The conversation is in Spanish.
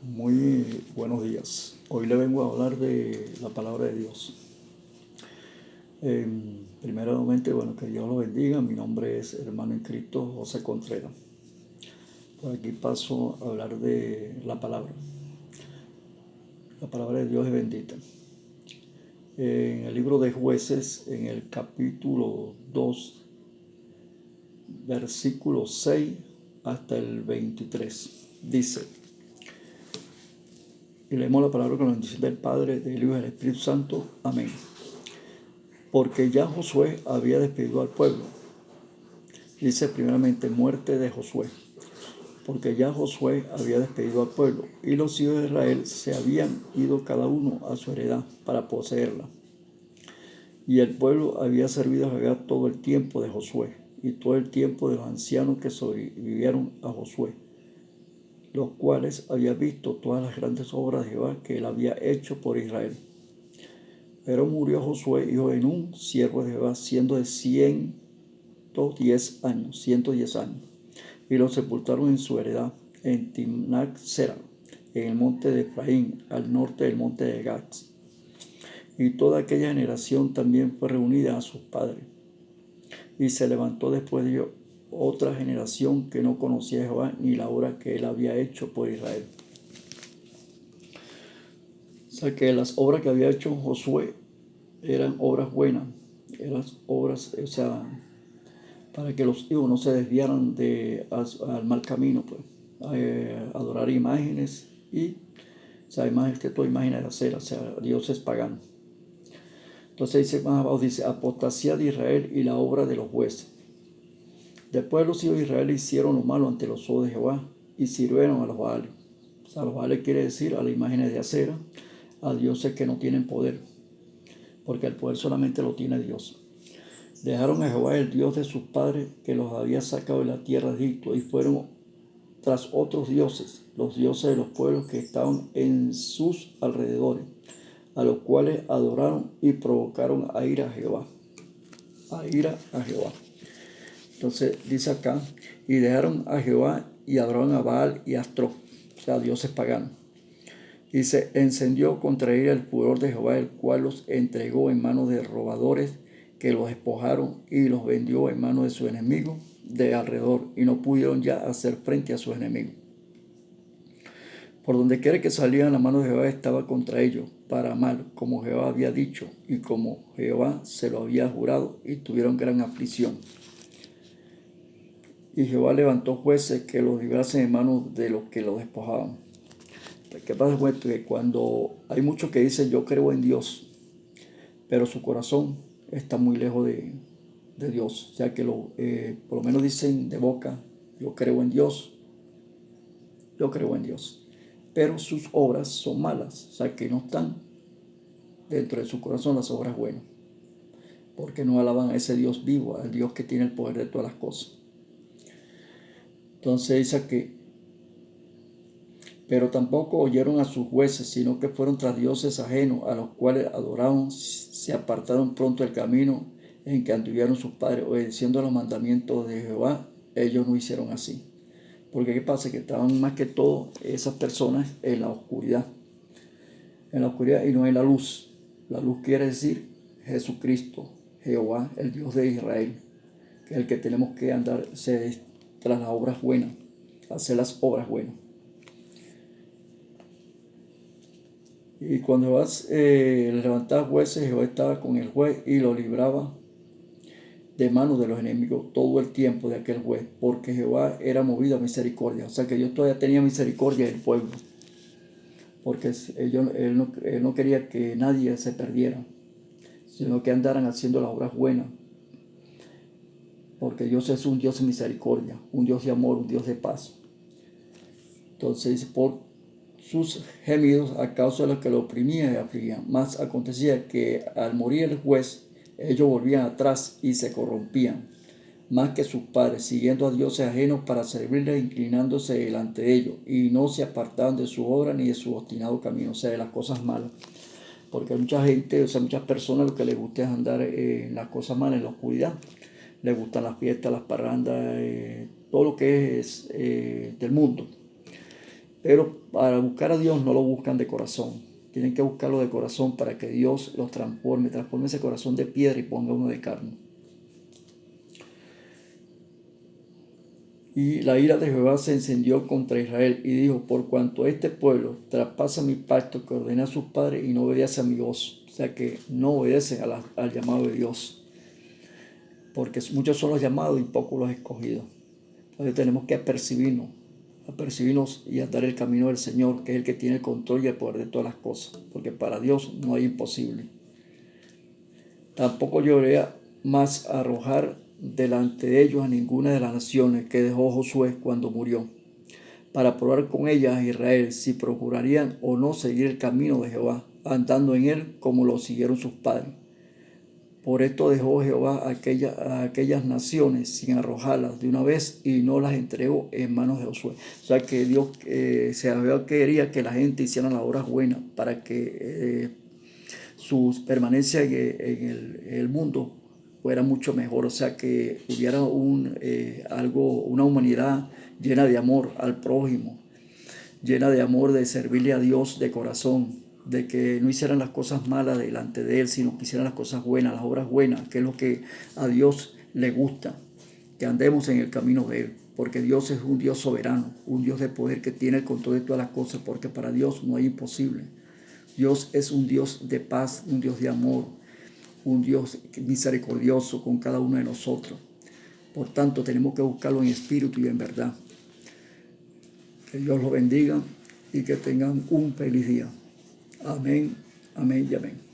Muy buenos días. Hoy le vengo a hablar de la palabra de Dios. Primeramente, que Dios lo bendiga. Mi nombre es hermano en Cristo José Contreras. Por aquí paso a hablar de la palabra. La palabra de Dios es bendita. En el libro de Jueces, en el capítulo 2, versículo 6 hasta el 23, dice: y leemos la palabra con la bendición del Padre, del Hijo y del Espíritu Santo. Amén. Porque ya Josué había despedido al pueblo. Dice primeramente muerte de Josué. Porque ya Josué había despedido al pueblo, y los hijos de Israel se habían ido cada uno a su heredad para poseerla. Y el pueblo había servido a Jehová todo el tiempo de Josué, y todo el tiempo de los ancianos que sobrevivieron a Josué, los cuales habían visto todas las grandes obras de Jehová que él había hecho por Israel. Pero murió Josué, hijo de Nun, siervo de Jehová, siendo de 110 años, y lo sepultaron en su heredad, en Timnath-Sera, en el monte de Efraín, al norte del monte de Gaz. Y toda aquella generación también fue reunida a sus padres. Y se levantó después de ellos otra generación que no conocía a Jehová ni la obra que él había hecho por Israel. O sea que las obras que había hecho Josué eran obras buenas, eran obras, para que los hijos no se desviaran al mal camino, pues, adorar imágenes y, imágenes que toda imagen de acera, dioses paganos. Entonces dice más abajo, dice, apostasía de Israel y la obra de los jueces. Después los hijos de Israel hicieron lo malo ante los ojos de Jehová y sirvieron a los Baales. Los Baales quiere decir a las imágenes de acera, a dioses que no tienen poder, porque el poder solamente lo tiene Dios. Dejaron a Jehová, el Dios de sus padres, que los había sacado de la tierra de Egipto, y fueron tras otros dioses, los dioses de los pueblos que estaban en sus alrededores, a los cuales adoraron y provocaron a ira a Jehová. A ira a Jehová. Entonces dice acá, y dejaron a Jehová y adoraron a Baal y a Astró, dioses paganos. Y se encendió contra ella el furor de Jehová, el cual los entregó en manos de robadores que los despojaron y los vendió en manos de sus enemigos de alrededor, y no pudieron ya hacer frente a sus enemigos. Por donde quiera que salían, la mano de Jehová estaba contra ellos, para mal, como Jehová había dicho, y como Jehová se lo había jurado, y tuvieron gran aflicción. Y Jehová levantó jueces que los librasen en manos de los que los despojaban. ¿Qué pasa? Que cuando hay muchos que dicen yo creo en Dios, pero su corazón está muy lejos de Dios. O sea que por lo menos dicen de boca, yo creo en Dios, pero sus obras son malas. O sea que no están dentro de su corazón las obras buenas, porque no alaban a ese Dios vivo, al Dios que tiene el poder de todas las cosas. Entonces dice que, pero tampoco oyeron a sus jueces, sino que fueron tras dioses ajenos, a los cuales adoraron, se apartaron pronto del camino en que anduvieron sus padres, obedeciendo los mandamientos de Jehová. Ellos no hicieron así. Porque ¿qué pasa? Que estaban más que todo esas personas en la oscuridad. En la oscuridad y no en la luz. La luz quiere decir Jesucristo, Jehová, el Dios de Israel, que es el que tenemos que andar tras las obras buenas, hacer las obras buenas. Y cuando Jehová levantaba jueces, Jehová estaba con el juez y lo libraba de manos de los enemigos todo el tiempo de aquel juez, porque Jehová era movido a misericordia. O sea que Dios todavía tenía misericordia del pueblo, porque él no quería que nadie se perdiera, sino que andaran haciendo las obras buenas, porque Dios es un Dios de misericordia, un Dios de amor, un Dios de paz. Entonces, por sus gemidos a causa de los que lo oprimían y afligían. Mas acontecía que al morir el juez, ellos volvían atrás y se corrompían, más que sus padres, siguiendo a dioses ajenos para servirles, inclinándose delante de ellos, y no se apartaban de su obra ni de su obstinado camino, o sea, de las cosas malas. Porque hay mucha gente, muchas personas lo que les gusta es andar en las cosas malas, en la oscuridad. Les gustan las fiestas, las parrandas, todo lo que es del mundo. Pero para buscar a Dios no lo buscan de corazón. Tienen que buscarlo de corazón para que Dios los transforme ese corazón de piedra y ponga uno de carne. Y la ira de Jehová se encendió contra Israel y dijo: por cuanto este pueblo traspasa mi pacto que ordené a sus padres y no obedece a mi voz. O sea que no obedece al llamado de Dios. Porque muchos son los llamados y pocos los escogidos. Entonces tenemos que apercibirnos y andar el camino del Señor, que es el que tiene el control y el poder de todas las cosas. Porque para Dios no hay imposible. Tampoco lloré más arrojar delante de ellos a ninguna de las naciones que dejó Josué cuando murió, para probar con ellas a Israel si procurarían o no seguir el camino de Jehová, andando en él como lo siguieron sus padres. Por esto dejó Jehová a aquellas naciones sin arrojarlas de una vez y no las entregó en manos de Josué. O sea que Dios quería que la gente hiciera las obras buenas para que su permanencia en el mundo fuera mucho mejor. O sea que hubiera una humanidad llena de amor al prójimo, llena de amor de servirle a Dios de corazón, de que no hicieran las cosas malas delante de Él, sino que hicieran las cosas buenas, las obras buenas, que es lo que a Dios le gusta, que andemos en el camino de Él, porque Dios es un Dios soberano, un Dios de poder que tiene el control de todas las cosas, porque para Dios no hay imposible. Dios es un Dios de paz, un Dios de amor, un Dios misericordioso con cada uno de nosotros. Por tanto, tenemos que buscarlo en espíritu y en verdad. Que Dios los bendiga y que tengan un feliz día. Amén, amén y amén.